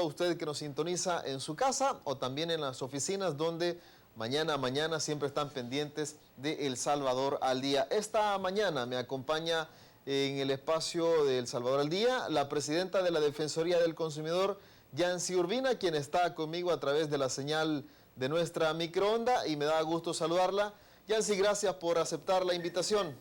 usted que nos sintoniza en su casa o también en las oficinas donde mañana a mañana siempre están pendientes de El Salvador al Día. Esta mañana me acompaña en el espacio de El Salvador al Día la presidenta de la Defensoría del Consumidor, Yancy Urbina, quien está conmigo a través de la señal de nuestra microonda, y me da gusto saludarla. Yancy, gracias por aceptar la invitación.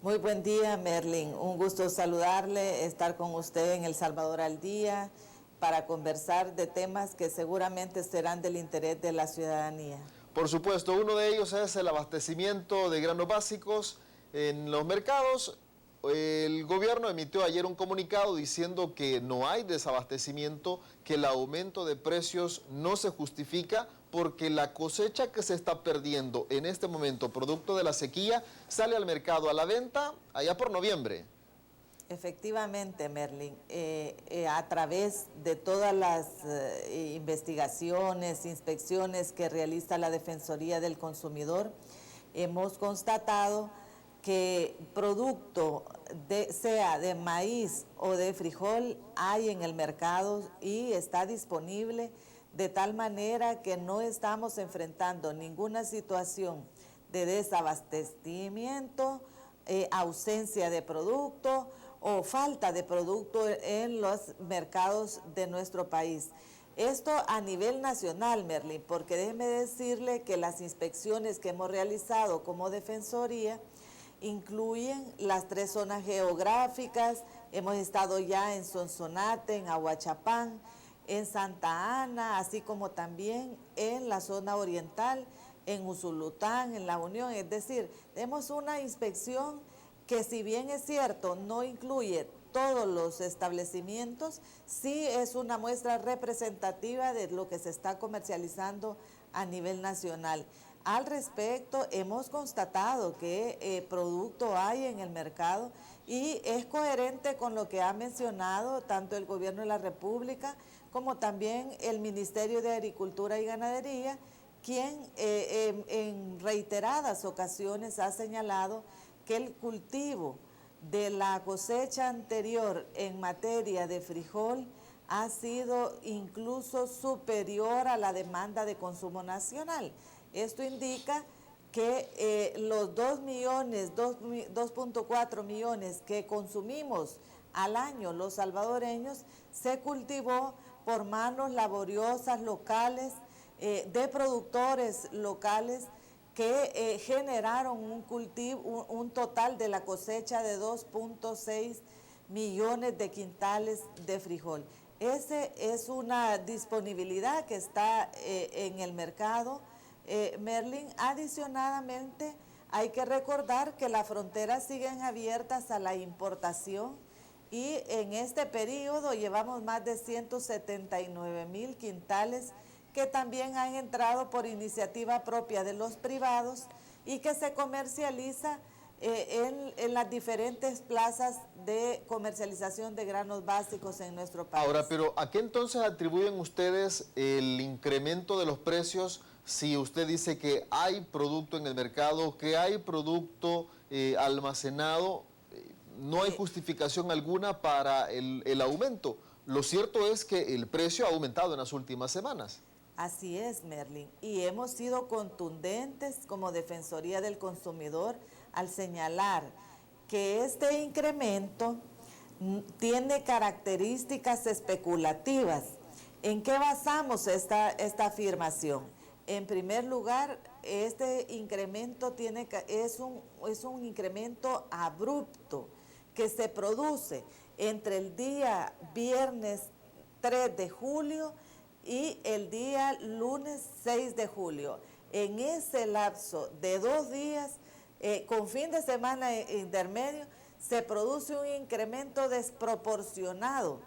Muy buen día, Merlin. Un gusto saludarle, estar con usted en El Salvador al Día para conversar de temas que seguramente serán del interés de la ciudadanía. Por supuesto, uno de ellos es el abastecimiento de granos básicos en los mercados. El gobierno emitió ayer un comunicado diciendo que no hay desabastecimiento, que el aumento de precios no se justifica porque la cosecha que se está perdiendo en este momento, producto de la sequía, sale al mercado a la venta allá por noviembre. Efectivamente, Merlin, a través de todas las investigaciones, inspecciones que realiza la Defensoría del Consumidor, hemos constatado que producto sea de maíz o de frijol hay en el mercado y está disponible, de tal manera que no estamos enfrentando ninguna situación de desabastecimiento, ausencia de producto o falta de producto en los mercados de nuestro país. Esto a nivel nacional, Merlin, porque déjeme decirle que las inspecciones que hemos realizado como Defensoría incluyen las 3 zonas geográficas. Hemos estado ya en Sonsonate, en Ahuachapán, en Santa Ana, así como también en la zona oriental, en Usulután, en La Unión. Es decir, tenemos una inspección que, si bien es cierto, no incluye todos los establecimientos, sí es una muestra representativa de lo que se está comercializando a nivel nacional. Al respecto, hemos constatado que producto hay en el mercado y es coherente con lo que ha mencionado tanto el Gobierno de la República como también el Ministerio de Agricultura y Ganadería, quien en reiteradas ocasiones ha señalado que el cultivo de la cosecha anterior en materia de frijol ha sido incluso superior a la demanda de consumo nacional. Esto indica que los 2.4 millones que consumimos al año los salvadoreños se cultivó por manos laboriosas locales, de productores locales que generaron un total de la cosecha de 2.6 millones de quintales de frijol. Esa es una disponibilidad que está en el mercado, Merlin. Adicionadamente, hay que recordar que las fronteras siguen abiertas a la importación y en este periodo llevamos más de 179,000 quintales que también han entrado por iniciativa propia de los privados y que se comercializa en las diferentes plazas de comercialización de granos básicos en nuestro país. Ahora, pero ¿a qué entonces atribuyen ustedes el incremento de los precios si usted dice que hay producto en el mercado, que hay producto almacenado? No hay justificación alguna para el aumento. Lo cierto es que el precio ha aumentado en las últimas semanas. Así es, Merlin, y hemos sido contundentes como Defensoría del Consumidor al señalar que este incremento tiene características especulativas. ¿En qué basamos esta afirmación? En primer lugar, este incremento es un incremento abrupto que se produce entre el día viernes 3 de julio y el día lunes 6 de julio. En ese lapso de 2 días, con fin de semana intermedio, se produce un incremento desproporcionado,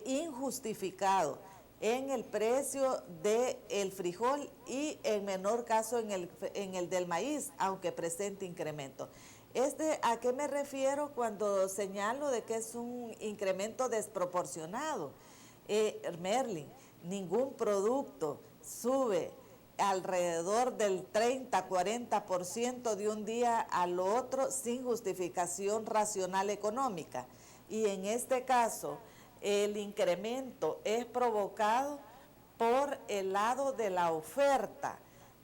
injustificado en el precio del frijol y en menor caso en el del maíz, aunque presente incremento. ¿A qué me refiero cuando señalo de que es un incremento desproporcionado? Merlin, ningún producto sube alrededor del 30-40% de un día al otro sin justificación racional económica. Y en este caso, el incremento es provocado por el lado de la oferta,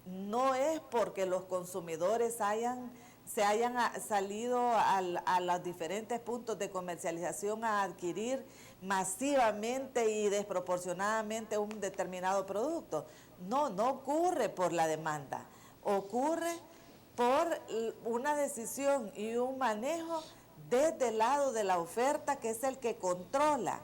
no es porque los consumidores se hayan salido a los diferentes puntos de comercialización a adquirir masivamente y desproporcionadamente un determinado producto. No, no ocurre por la demanda, ocurre por una decisión y un manejo desde el lado de la oferta, que es el que controla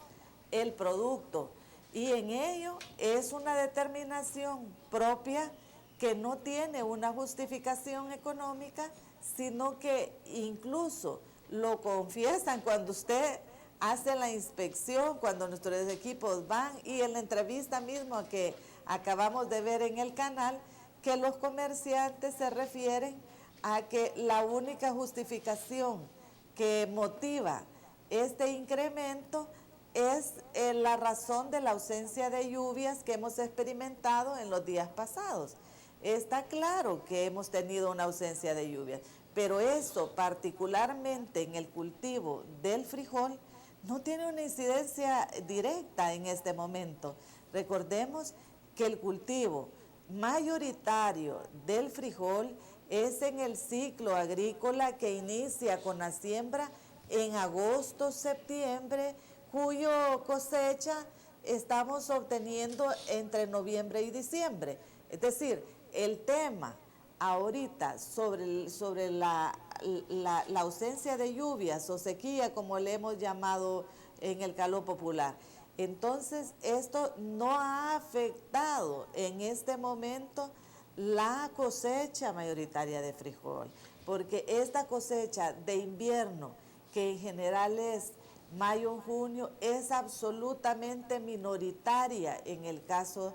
el producto. Y en ello es una determinación propia que no tiene una justificación económica, sino que incluso lo confiesan cuando usted hace la inspección, cuando nuestros equipos van, y en la entrevista misma que acabamos de ver en el canal, que los comerciantes se refieren a que la única justificación que motiva este incremento es la razón de la ausencia de lluvias que hemos experimentado en los días pasados. Está claro que hemos tenido una ausencia de lluvias, pero eso particularmente en el cultivo del frijol no tiene una incidencia directa en este momento. Recordemos que el cultivo mayoritario del frijol es en el ciclo agrícola que inicia con la siembra en agosto, septiembre, cuyo cosecha estamos obteniendo entre noviembre y diciembre. Es decir, el tema ahorita sobre la ausencia de lluvias o sequía, como le hemos llamado en el calor popular. Entonces, esto no ha afectado en este momento la cosecha mayoritaria de frijol, porque esta cosecha de invierno, que en general es mayo, junio, es absolutamente minoritaria en el caso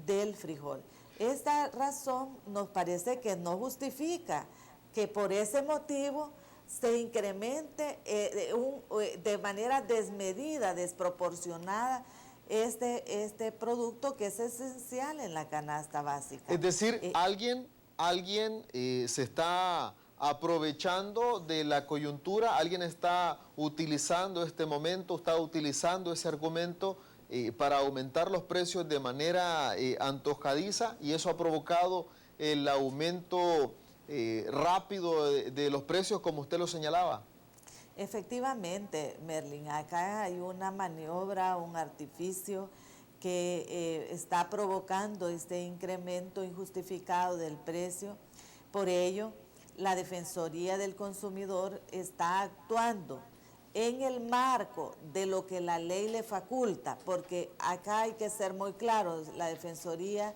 del frijol. Esta razón nos parece que no justifica que por ese motivo se incremente de manera desmedida, desproporcionada, este producto que es esencial en la canasta básica. Es decir, alguien se está aprovechando de la coyuntura, alguien está utilizando este momento, está utilizando ese argumento para aumentar los precios de manera antojadiza, y eso ha provocado el aumento rápido de los precios, como usted lo señalaba. Efectivamente, Merlin, acá hay una maniobra, un artificio que está provocando este incremento injustificado del precio. Por ello, la Defensoría del Consumidor está actuando en el marco de lo que la ley le faculta, porque acá hay que ser muy claros, la Defensoría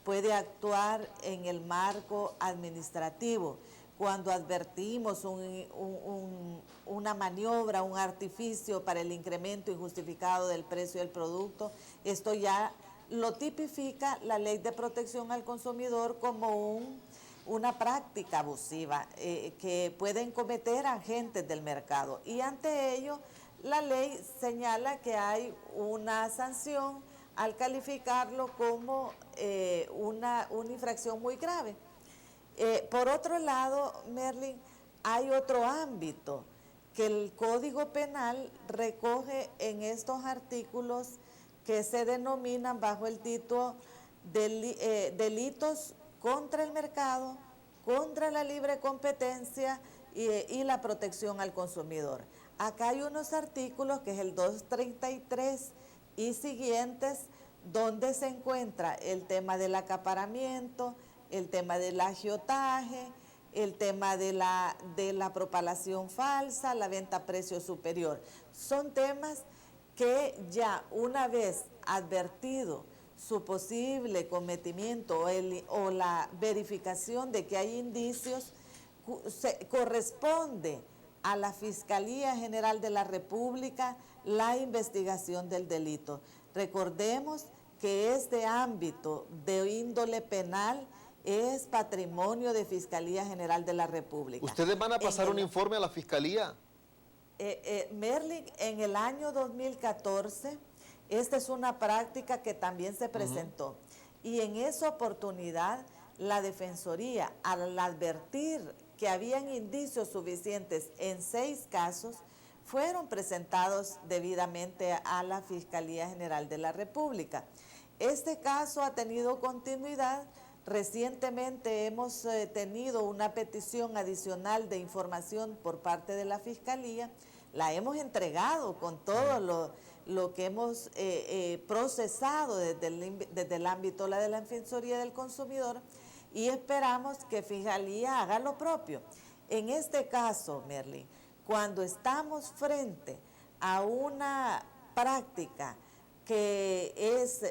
puede actuar en el marco administrativo. Cuando advertimos una maniobra, un artificio para el incremento injustificado del precio del producto, esto ya lo tipifica la Ley de Protección al Consumidor como una práctica abusiva que pueden cometer agentes del mercado. Y ante ello, la ley señala que hay una sanción al calificarlo como una infracción muy grave. Por otro lado, Merlin, hay otro ámbito que el Código Penal recoge en estos artículos que se denominan bajo el título delitos contra el mercado, contra la libre competencia y la protección al consumidor. Acá hay unos artículos, que es el 233 y siguientes, donde se encuentra el tema del acaparamiento, el tema del agiotaje, el tema de la propalación falsa, la venta a precio superior. Son temas que ya una vez advertido su posible cometimiento o la verificación de que hay indicios, corresponde a la Fiscalía General de la República la investigación del delito. Recordemos que este ámbito de índole penal es patrimonio de Fiscalía General de la República. ¿Ustedes van a pasar un informe a la Fiscalía? Merlin, en el año 2014, esta es una práctica que también se presentó. Y en esa oportunidad, la Defensoría, al advertir que habían indicios suficientes en 6 casos, fueron presentados debidamente a la Fiscalía General de la República. Este caso ha tenido continuidad. Recientemente hemos tenido una petición adicional de información por parte de la Fiscalía. La hemos entregado con todo lo que hemos procesado desde el ámbito de la Defensoría del Consumidor, y esperamos que Fiscalía haga lo propio. En este caso, Merlin, cuando estamos frente a una práctica que es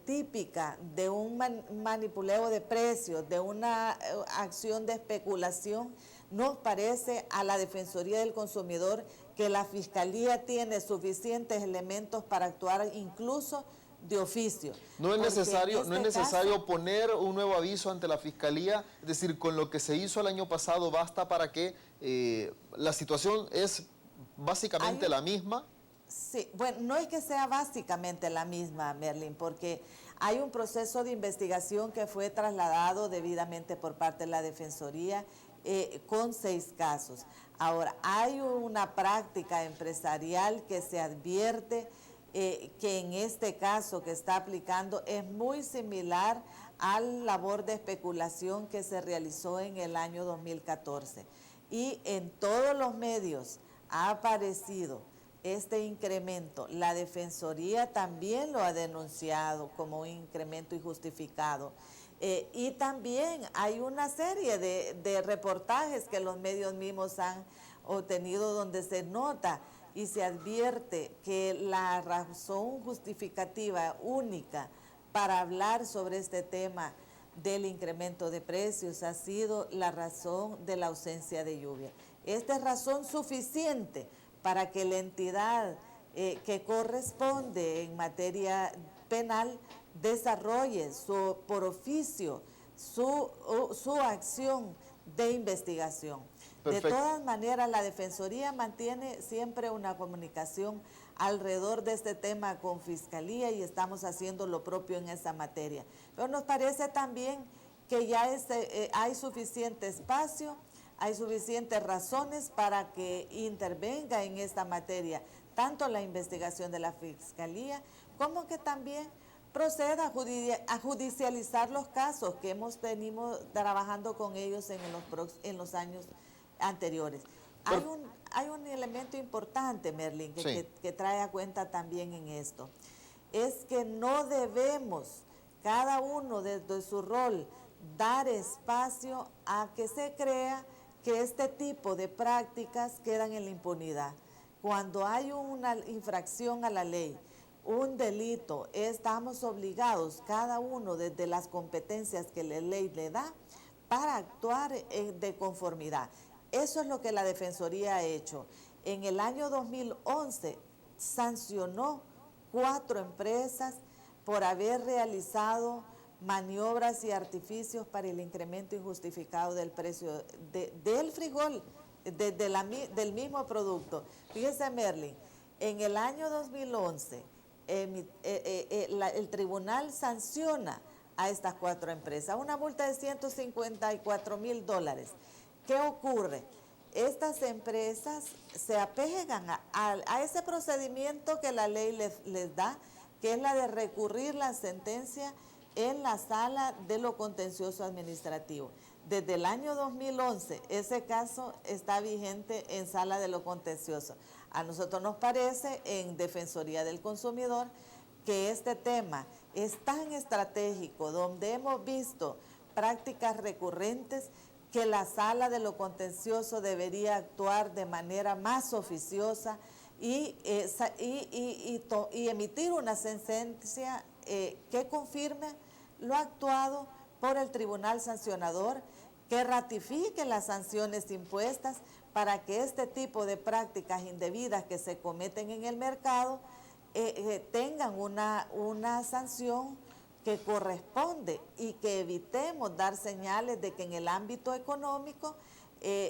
típica de un manipuleo de precios, de una acción de especulación, nos parece a la Defensoría del Consumidor que la Fiscalía tiene suficientes elementos para actuar incluso de oficio. No es necesario poner un nuevo aviso ante la Fiscalía, es decir, con lo que se hizo el año pasado basta para que la situación es básicamente la misma. Sí, bueno, no es que sea básicamente la misma, Merlin, porque hay un proceso de investigación que fue trasladado debidamente por parte de la Defensoría con 6 casos. Ahora, hay una práctica empresarial que se advierte que en este caso que está aplicando es muy similar a la labor de especulación que se realizó en el año 2014. Y en todos los medios ha aparecido este incremento. La Defensoría también lo ha denunciado como un incremento injustificado. Y también hay una serie de reportajes que los medios mismos han obtenido donde se nota y se advierte que la razón justificativa única para hablar sobre este tema del incremento de precios ha sido la razón de la ausencia de lluvia. Esta es razón suficiente para que la entidad que corresponde en materia penal desarrolle por oficio su acción de investigación. Perfecto. De todas maneras, la Defensoría mantiene siempre una comunicación alrededor de este tema con Fiscalía y estamos haciendo lo propio en esa materia. Pero nos parece también que ya hay suficiente espacio, hay suficientes razones para que intervenga en esta materia, tanto la investigación de la Fiscalía como que también proceda a judicializar los casos que hemos venido trabajando con ellos en los años anteriores. Hay un elemento importante, Merlin, que trae a cuenta también en esto. Es que no debemos, cada uno desde su rol, dar espacio a que se crea que este tipo de prácticas quedan en la impunidad. Cuando hay una infracción a la ley, un delito, estamos obligados, cada uno desde las competencias que la ley le da, para actuar de conformidad. Eso es lo que la Defensoría ha hecho. En el año 2011 sancionó 4 empresas por haber realizado maniobras y artificios para el incremento injustificado del precio del frijol, del mismo producto. Fíjese, Merlin, en el año 2011 el tribunal sanciona a estas 4 empresas, una multa de $154,000. ¿Qué ocurre? Estas empresas se apegan a ese procedimiento que la ley les da, que es la de recurrir la sentencia en la sala de lo contencioso administrativo. Desde el año 2011, ese caso está vigente en sala de lo contencioso. A nosotros nos parece, en Defensoría del Consumidor, que este tema es tan estratégico, donde hemos visto prácticas recurrentes, que la sala de lo contencioso debería actuar de manera más oficiosa y emitir una sentencia que confirme lo actuado por el tribunal sancionador, que ratifique las sanciones impuestas para que este tipo de prácticas indebidas que se cometen en el mercado tengan una sanción que corresponde y que evitemos dar señales de que en el ámbito económico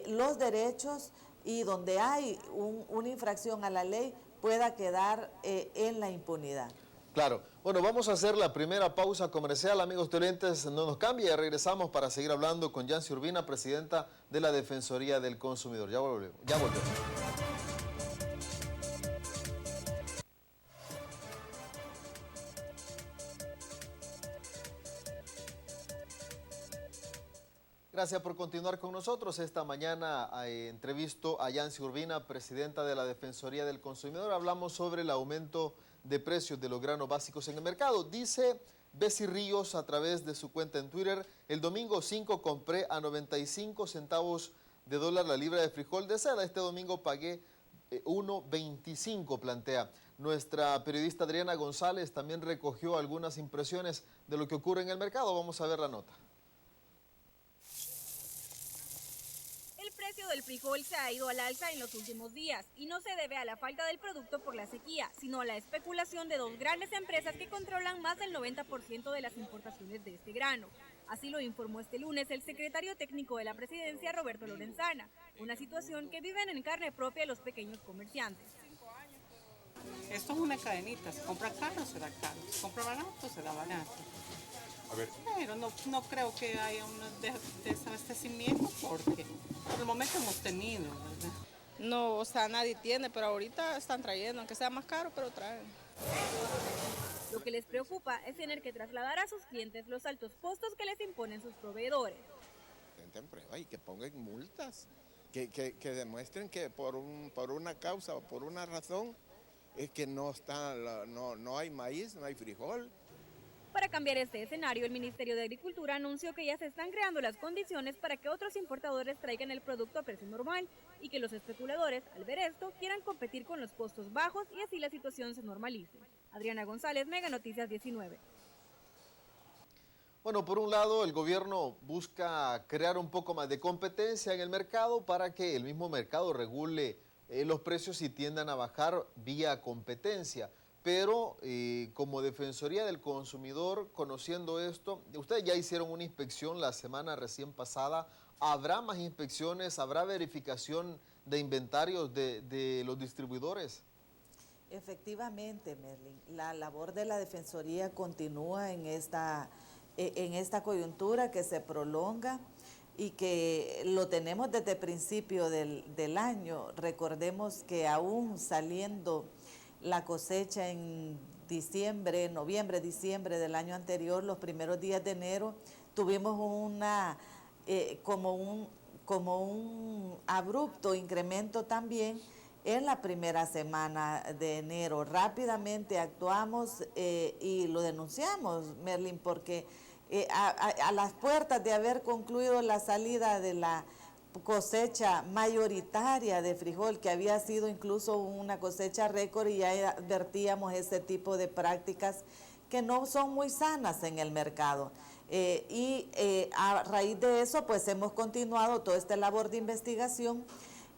los derechos y donde hay una infracción a la ley pueda quedar en la impunidad. Claro. Bueno, vamos a hacer la primera pausa comercial, amigos televidentes, no nos cambie, ya regresamos para seguir hablando con Yancy Urbina, presidenta de la Defensoría del Consumidor. Ya volvemos. Gracias por continuar con nosotros. Esta mañana entrevisto a Yancy Urbina, presidenta de la Defensoría del Consumidor. Hablamos sobre el aumento de precios de los granos básicos en el mercado. Dice Bessie Ríos a través de su cuenta en Twitter: el domingo 5 compré a 95 centavos de dólar la libra de frijol de seda. Este domingo pagué 1.25, plantea. Nuestra periodista Adriana González también recogió algunas impresiones de lo que ocurre en el mercado. Vamos a ver la nota. El precio del frijol se ha ido al alza en los últimos días y no se debe a la falta del producto por la sequía, sino a la especulación de dos grandes empresas que controlan más del 90% de las importaciones de este grano. Así lo informó este lunes el secretario técnico de la presidencia, Roberto Lorenzana, una situación que viven en carne propia los pequeños comerciantes. Esto es una cadenita, se compra caro, se da caro, se compra barato, se da barato. A ver. Pero no creo que haya un desabastecimiento porque por el momento hemos tenido, ¿verdad? No, o sea, nadie tiene, pero ahorita están trayendo, aunque sea más caro, pero traen. Lo que les preocupa es tener que trasladar a sus clientes los altos costos que les imponen sus proveedores. En prueba y que pongan multas, que demuestren que por una causa o por una razón es que no hay maíz, no hay frijol. Para cambiar este escenario, el Ministerio de Agricultura anunció que ya se están creando las condiciones para que otros importadores traigan el producto a precio normal y que los especuladores, al ver esto, quieran competir con los costos bajos y así la situación se normalice. Adriana González, Mega Noticias 19. Bueno, por un lado, el gobierno busca crear un poco más de competencia en el mercado para que el mismo mercado regule los precios y tiendan a bajar vía competencia. Pero como Defensoría del Consumidor, conociendo esto, ustedes ya hicieron una inspección la semana recién pasada. ¿Habrá más inspecciones? ¿Habrá verificación de inventarios de los distribuidores? Efectivamente, Merlin, la labor de la Defensoría continúa en esta coyuntura que se prolonga y que lo tenemos desde el principio del año. Recordemos que aún saliendo la cosecha en noviembre, diciembre del año anterior, los primeros días de enero, tuvimos como un abrupto incremento también en la primera semana de enero. Rápidamente actuamos y lo denunciamos, Merlin, porque a las puertas de haber concluido la salida de la cosecha mayoritaria de frijol, que había sido incluso una cosecha récord, y ya advertíamos ese tipo de prácticas que no son muy sanas en el mercado. A raíz de eso, pues hemos continuado toda esta labor de investigación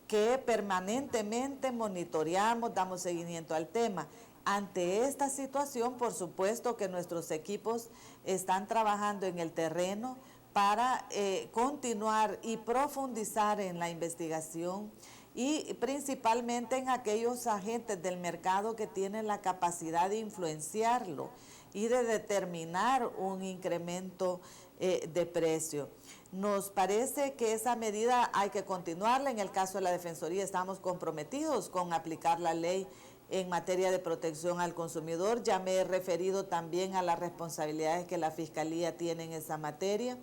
que permanentemente monitoreamos, damos seguimiento al tema. Ante esta situación, por supuesto que nuestros equipos están trabajando en el terreno para continuar y profundizar en la investigación y principalmente en aquellos agentes del mercado que tienen la capacidad de influenciarlo y de determinar un incremento de precio. Nos parece que esa medida hay que continuarla. En el caso de la Defensoría estamos comprometidos con aplicar la ley en materia de protección al consumidor. Ya me he referido también a las responsabilidades que la Fiscalía tiene en esa materia.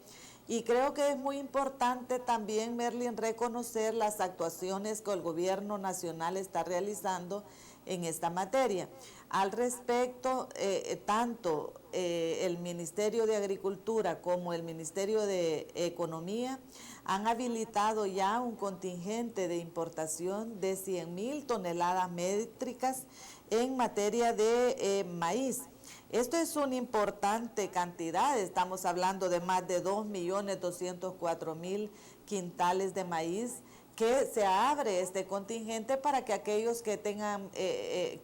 Y creo que es muy importante también, Merlin, reconocer las actuaciones que el gobierno nacional está realizando en esta materia. Al respecto, tanto el Ministerio de Agricultura como el Ministerio de Economía han habilitado ya un contingente de importación de 100,000 toneladas métricas en materia de maíz. Esto es una importante cantidad, estamos hablando de más de 2.204.000 quintales de maíz, que se abre este contingente para que aquellos que tengan,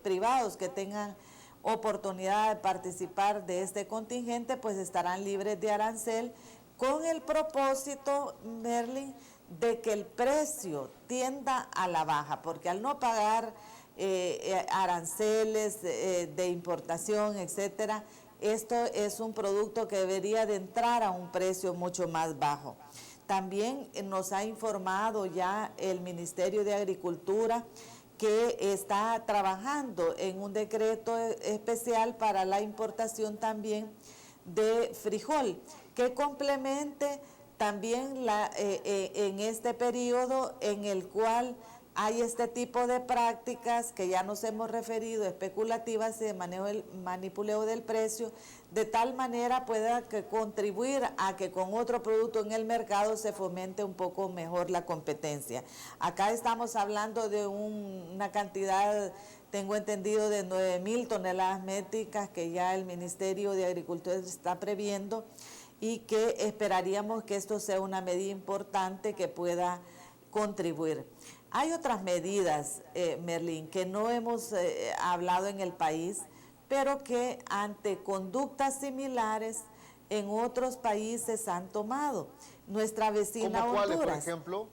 privados que tengan oportunidad de participar de este contingente, pues estarán libres de arancel, con el propósito, Merlin, de que el precio tienda a la baja, porque al no pagar aranceles de importación, etcétera, esto es un producto que debería de entrar a un precio mucho más bajo. También nos ha informado ya el Ministerio de Agricultura que está trabajando en un decreto especial para la importación también de frijol, que complemente también en este periodo en el cual hay este tipo de prácticas que ya nos hemos referido, especulativas y de manipuleo del precio, de tal manera pueda contribuir a que con otro producto en el mercado se fomente un poco mejor la competencia. Acá estamos hablando de una cantidad, tengo entendido, de 9.000 toneladas métricas que ya el Ministerio de Agricultura está previendo y que esperaríamos que esto sea una medida importante que pueda contribuir. Hay otras medidas, Merlín, que no hemos hablado en el país, pero que ante conductas similares en otros países han tomado. Nuestra vecina ¿Cómo cuáles, Honduras. por ejemplo?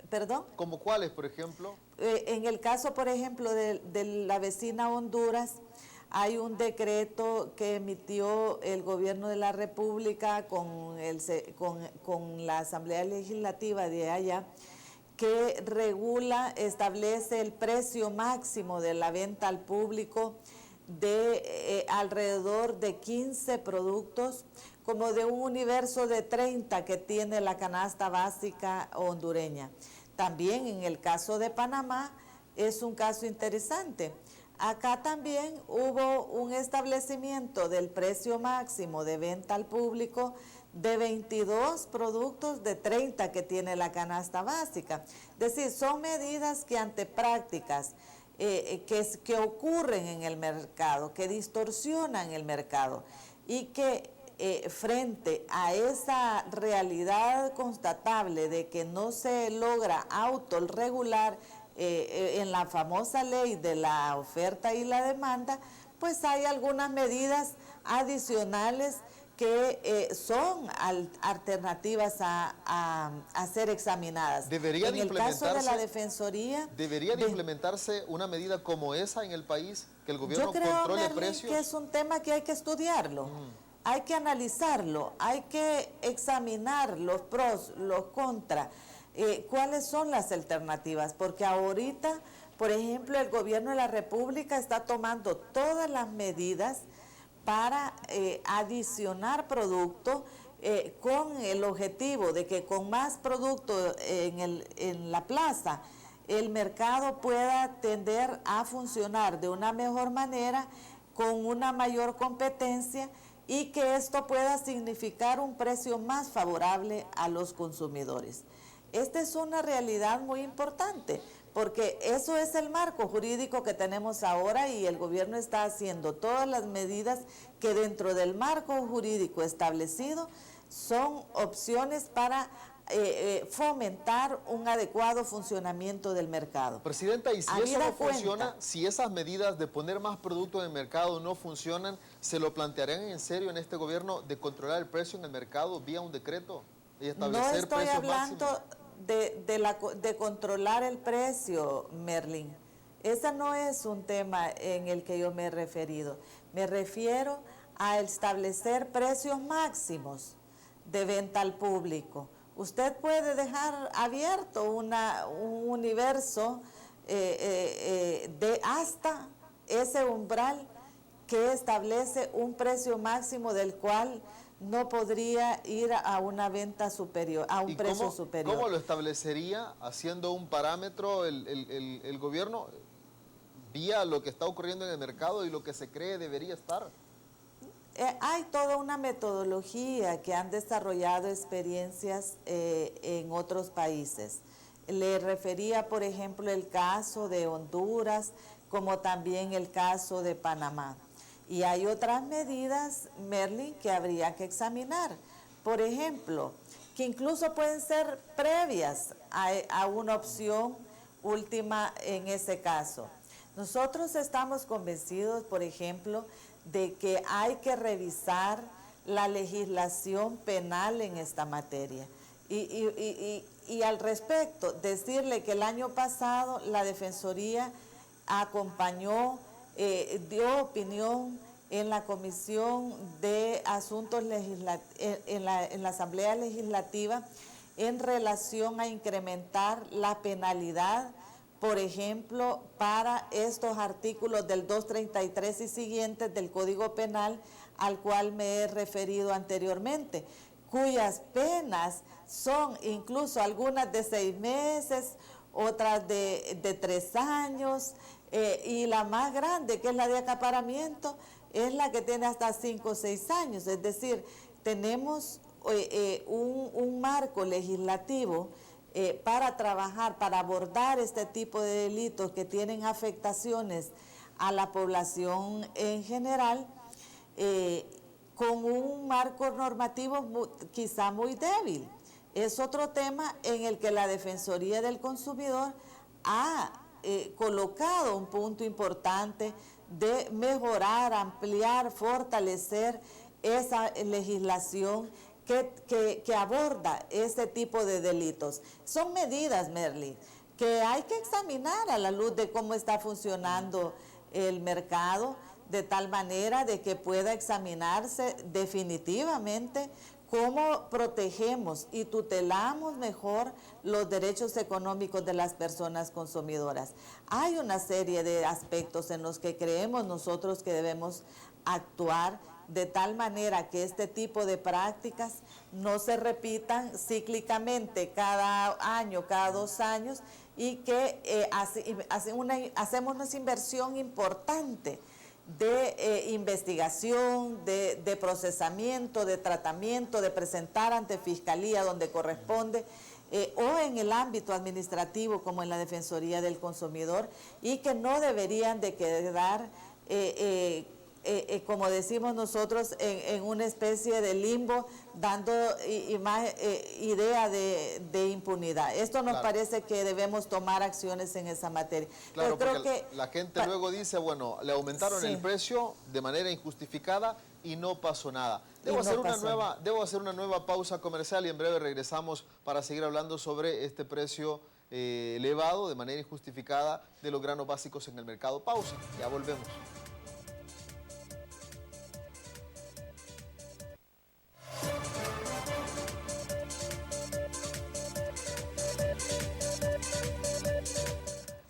¿Perdón? ¿Cómo cuáles, por ejemplo? En el caso, por ejemplo, de la vecina Honduras, hay un decreto que emitió el gobierno de la República con la Asamblea Legislativa de allá, que regula, establece el precio máximo de la venta al público de alrededor de 15 productos, como de un universo de 30 que tiene la canasta básica hondureña. También en el caso de Panamá es un caso interesante. Acá también hubo un establecimiento del precio máximo de venta al público de 22 productos de 30 que tiene la canasta básica. Es decir, son medidas que ante prácticas que ocurren en el mercado, que distorsionan el mercado y que frente a esa realidad constatable de que no se logra autorregular en la famosa ley de la oferta y la demanda, pues hay algunas medidas adicionales que son alternativas a ser examinadas. ¿Debería en de el caso de la implementarse- Defensoría... ¿Debería de implementarse una medida como esa en el país? ¿Que el gobierno Yo creo, controle Merlin, precios? que es un tema que hay que estudiarlo, hay que analizarlo, hay que examinar los pros, los contras, cuáles son las alternativas, porque ahorita, por ejemplo, el gobierno de la República está tomando todas las medidas para adicionar productos con el objetivo de que con más productos en la plaza el mercado pueda tender a funcionar de una mejor manera, con una mayor competencia y que esto pueda significar un precio más favorable a los consumidores. Esta es una realidad muy importante, porque eso es el marco jurídico que tenemos ahora y el gobierno está haciendo todas las medidas que dentro del marco jurídico establecido son opciones para fomentar un adecuado funcionamiento del mercado. Presidenta, y si eso Habida no funciona, cuenta. si esas medidas de poner más productos en el mercado no funcionan, ¿se lo plantearán en serio en este gobierno de controlar el precio en el mercado vía un decreto y establecer No estoy precios hablando máximos? de controlar el precio, Merlin. Ese no es un tema en el que yo me he referido. Me refiero a establecer precios máximos de venta al público. Usted puede dejar abierto un universo de hasta ese umbral que establece un precio máximo del cual no podría ir a una venta superior, a un precio superior. ¿Cómo lo establecería haciendo un parámetro el gobierno vía lo que está ocurriendo en el mercado y lo que se cree debería estar? Hay toda una metodología que han desarrollado experiencias en otros países. Le refería, por ejemplo, el caso de Honduras, como también el caso de Panamá. Y hay otras medidas, Merlin, que habría que examinar. Por ejemplo, que incluso pueden ser previas a una opción última en ese caso. Nosotros estamos convencidos, por ejemplo, de que hay que revisar la legislación penal en esta materia. Y al respecto, decirle que el año pasado la Defensoría acompañó, dio opinión en la Comisión de Asuntos Legislativos, en la Asamblea Legislativa, en relación a incrementar la penalidad, por ejemplo, para estos artículos del 233 y siguientes del Código Penal, al cual me he referido anteriormente, cuyas penas son incluso algunas de 6 meses, otras de 3 años, y la más grande, que es la de acaparamiento, es la que tiene hasta 5 o 6 años. Es decir, tenemos un marco legislativo para trabajar, para abordar este tipo de delitos que tienen afectaciones a la población en general, con un marco normativo quizá muy débil. Es otro tema en el que la Defensoría del Consumidor ha colocado un punto importante de mejorar, ampliar, fortalecer esa legislación que aborda este tipo de delitos. Son medidas, Merly, que hay que examinar a la luz de cómo está funcionando el mercado, de tal manera de que pueda examinarse definitivamente cómo protegemos y tutelamos mejor los derechos económicos de las personas consumidoras. Hay una serie de aspectos en los que creemos nosotros que debemos actuar de tal manera que este tipo de prácticas no se repitan cíclicamente cada año, cada 2 años, y que hacemos una inversión importante de investigación, de procesamiento, de tratamiento, de presentar ante Fiscalía donde corresponde, o en el ámbito administrativo como en la Defensoría del Consumidor, y que no deberían de quedar, como decimos nosotros, en una especie de limbo, dando idea de impunidad. Esto nos parece que debemos tomar acciones en esa materia. Claro, creo porque que la gente luego dice, bueno, le aumentaron el precio de manera injustificada y no pasó nada. Debo hacer una nueva pausa comercial y en breve regresamos para seguir hablando sobre este precio elevado de manera injustificada de los granos básicos en el mercado. Pausa, ya volvemos.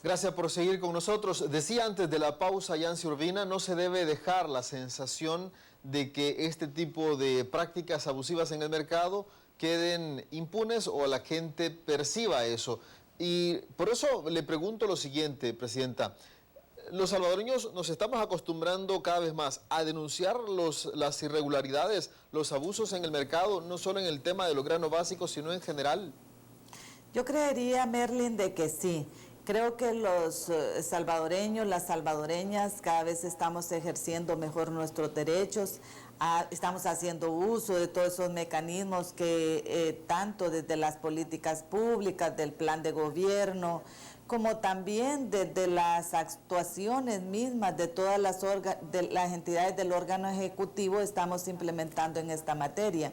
Gracias por seguir con nosotros. Decía antes de la pausa Yancy Urbina, no se debe dejar la sensación de que este tipo de prácticas abusivas en el mercado queden impunes o la gente perciba eso. Y por eso le pregunto lo siguiente, Presidenta. Los salvadoreños nos estamos acostumbrando cada vez más a denunciar las irregularidades, los abusos en el mercado, no solo en el tema de los granos básicos, sino en general. Yo creería, Merlin, de que sí. Creo que los salvadoreños, las salvadoreñas, cada vez estamos ejerciendo mejor nuestros derechos, estamos haciendo uso de todos esos mecanismos que tanto desde las políticas públicas, del plan de gobierno, como también desde las actuaciones mismas de todas las entidades del órgano ejecutivo estamos implementando en esta materia.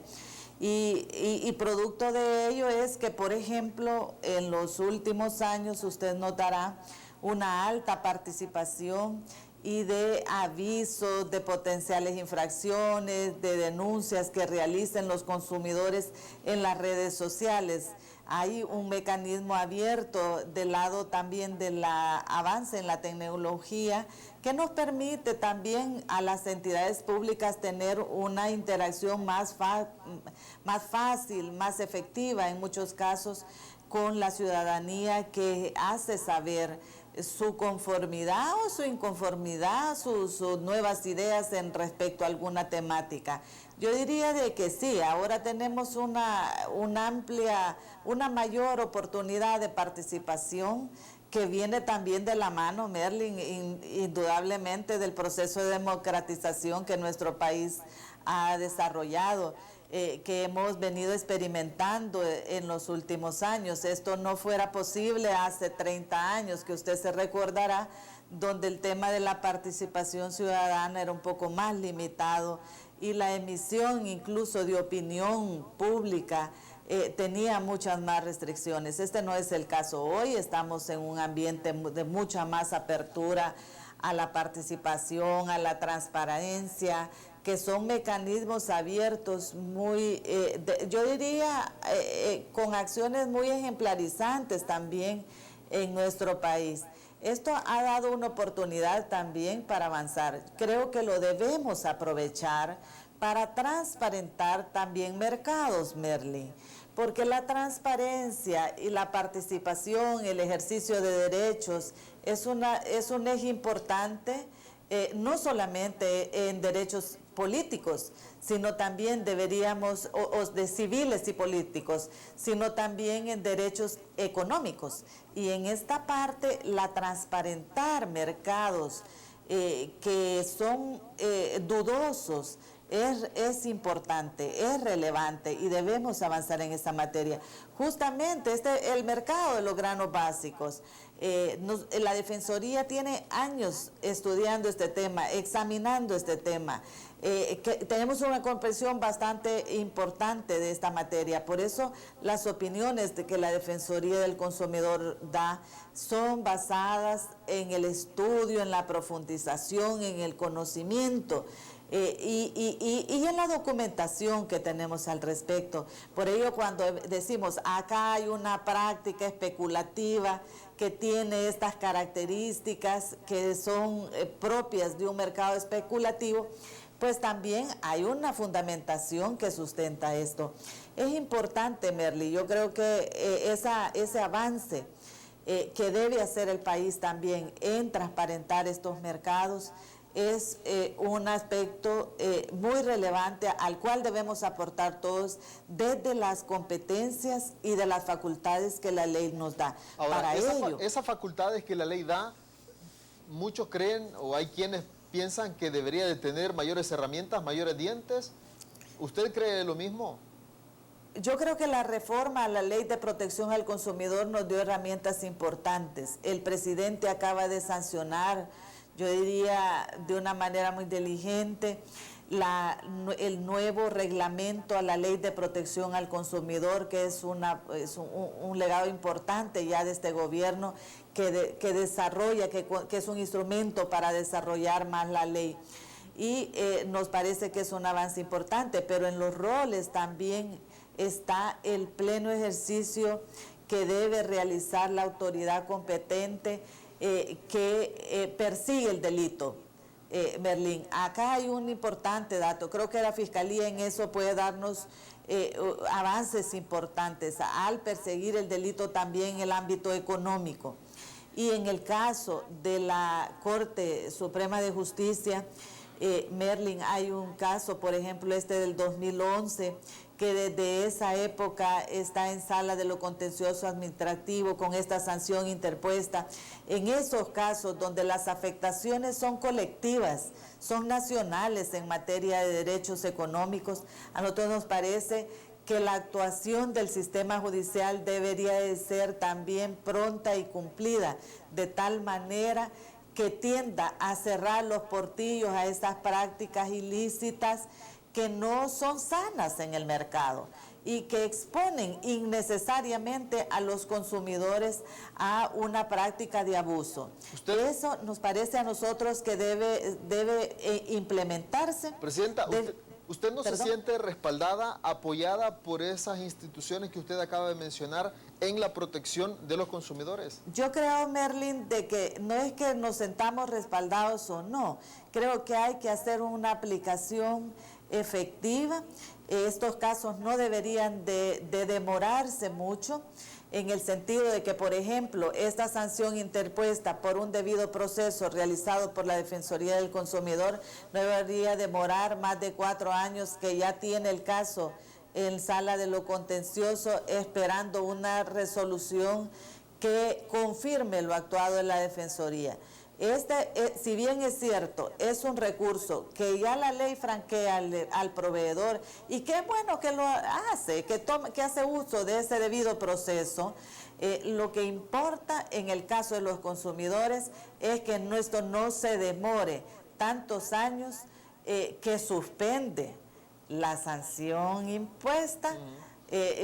Y producto de ello es que, por ejemplo, en los últimos años usted notará una alta participación y de avisos de potenciales infracciones, de denuncias que realicen los consumidores en las redes sociales. Hay un mecanismo abierto del lado también del avance en la tecnología que nos permite también a las entidades públicas tener una interacción más fácil, más efectiva en muchos casos con la ciudadanía, que hace saber su conformidad o su inconformidad, sus nuevas ideas en respecto a alguna temática. Yo diría de que sí, ahora tenemos una mayor oportunidad de participación que viene también de la mano, Merlin, indudablemente del proceso de democratización que nuestro país ha desarrollado, que hemos venido experimentando en los últimos años. Esto no fuera posible hace 30 años, que usted se recordará, donde el tema de la participación ciudadana era un poco más limitado y la emisión incluso de opinión pública tenía muchas más restricciones. Este no es el caso hoy, estamos en un ambiente de mucha más apertura a la participación, a la transparencia, que son mecanismos abiertos muy, yo diría, con acciones muy ejemplarizantes también en nuestro país. Esto ha dado una oportunidad también para avanzar. Creo que lo debemos aprovechar para transparentar también mercados, Merlin, porque la transparencia y la participación, el ejercicio de derechos es un eje importante, no solamente en derechos políticos, sino también deberíamos, o de civiles y políticos, sino también en derechos económicos. Y en esta parte, la transparentar mercados que son dudosos, es importante, es relevante y debemos avanzar en esta materia. Justamente el mercado de los granos básicos, la Defensoría tiene años estudiando este tema, examinando este tema. Tenemos una comprensión bastante importante de esta materia, por eso las opiniones que la Defensoría del Consumidor da son basadas en el estudio, en la profundización, en el conocimiento. Y en la documentación que tenemos al respecto. Por ello, cuando decimos acá hay una práctica especulativa que tiene estas características que son propias de un mercado especulativo, pues también hay una fundamentación que sustenta esto. Es importante, Merly, yo creo que ese avance que debe hacer el país también en transparentar estos mercados es un aspecto muy relevante al cual debemos aportar todos desde las competencias y de las facultades que la ley nos da. Ahora, para ello, esas facultades que la ley da, muchos creen o hay quienes piensan que debería de tener mayores herramientas, mayores dientes. ¿Usted cree lo mismo? yo creo que la reforma a la Ley de Protección al Consumidor nos dio herramientas importantes. El presidente acaba de sancionar, yo diría de una manera muy diligente, el nuevo reglamento a la Ley de Protección al Consumidor, que es un legado importante ya de este gobierno que desarrolla, que es un instrumento para desarrollar más la ley. Y nos parece que es un avance importante, pero en los roles también está el pleno ejercicio que debe realizar la autoridad competente que persigue el delito. Merlín, acá hay un importante dato, creo que la Fiscalía en eso puede darnos avances importantes al perseguir el delito también en el ámbito económico. Y en el caso de la Corte Suprema de Justicia, Merlín, hay un caso, por ejemplo, del 2011, que desde esa época está en sala de lo contencioso administrativo con esta sanción interpuesta. En esos casos donde las afectaciones son colectivas, son nacionales en materia de derechos económicos, a nosotros nos parece que la actuación del sistema judicial debería de ser también pronta y cumplida, de tal manera que tienda a cerrar los portillos a estas prácticas ilícitas que no son sanas en el mercado y que exponen innecesariamente a los consumidores a una práctica de abuso. Eso nos parece a nosotros que debe implementarse. Presidenta, ¿usted no se siente respaldada, apoyada por esas instituciones que usted acaba de mencionar en la protección de los consumidores? Yo creo, Merlín, de que no es que nos sentamos respaldados o no. Creo que hay que hacer una aplicación efectiva. Estos casos no deberían de demorarse mucho, en el sentido de que, por ejemplo, esta sanción interpuesta por un debido proceso realizado por la Defensoría del Consumidor no debería demorar más de 4 años, que ya tiene el caso en sala de lo contencioso esperando una resolución que confirme lo actuado en la Defensoría. Si bien es cierto, es un recurso que ya la ley franquea al proveedor, y qué bueno que lo hace, que hace uso de ese debido proceso. Lo que importa en el caso de los consumidores es que esto no se demore tantos años, que suspende la sanción impuesta,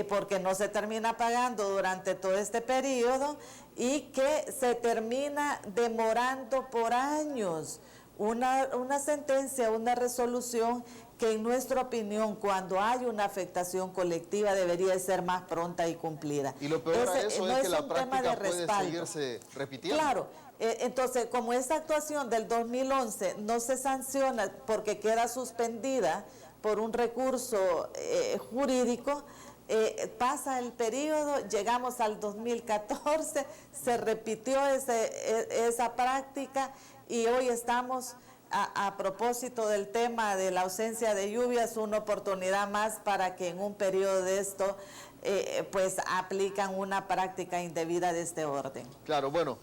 porque no se termina pagando durante todo este periodo, y que se termina demorando por años una sentencia, una resolución que en nuestra opinión, cuando hay una afectación colectiva, debería ser más pronta y cumplida. Y lo peor es que la práctica puede seguirse repitiendo. Claro. Entonces, como esa actuación del 2011 no se sanciona porque queda suspendida por un recurso jurídico, pasa el periodo, llegamos al 2014, se repitió esa práctica y hoy estamos a propósito del tema de la ausencia de lluvias, una oportunidad más para que en un periodo de esto pues aplican una práctica indebida de este orden. Claro, bueno,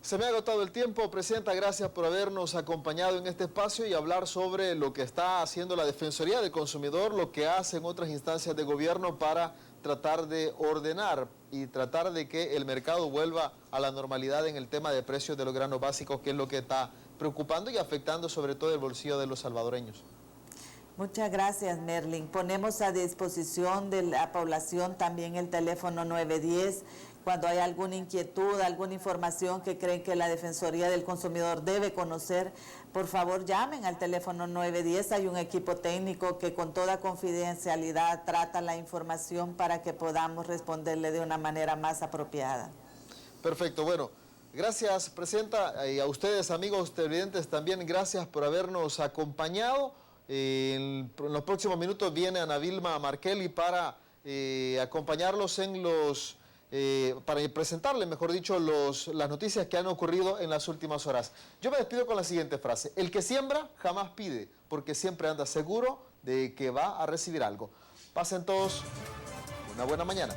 se me ha agotado el tiempo. Presidenta, gracias por habernos acompañado en este espacio y hablar sobre lo que está haciendo la Defensoría del Consumidor, lo que hacen otras instancias de gobierno para tratar de ordenar y tratar de que el mercado vuelva a la normalidad en el tema de precios de los granos básicos, que es lo que está preocupando y afectando sobre todo el bolsillo de los salvadoreños. Muchas gracias, Merlin. Ponemos a disposición de la población también el teléfono 910. Cuando hay alguna inquietud, alguna información que creen que la Defensoría del Consumidor debe conocer, por favor llamen al teléfono 910. Hay un equipo técnico que con toda confidencialidad trata la información para que podamos responderle de una manera más apropiada. Perfecto, bueno, gracias, Presidenta, y a ustedes, amigos televidentes, también gracias por habernos acompañado. En los próximos minutos viene Ana Vilma Markelly para acompañarlos en los... para presentarle, mejor dicho, las noticias que han ocurrido en las últimas horas. Yo me despido con la siguiente frase: el que siembra jamás pide, porque siempre anda seguro de que va a recibir algo. Pasen todos una buena mañana.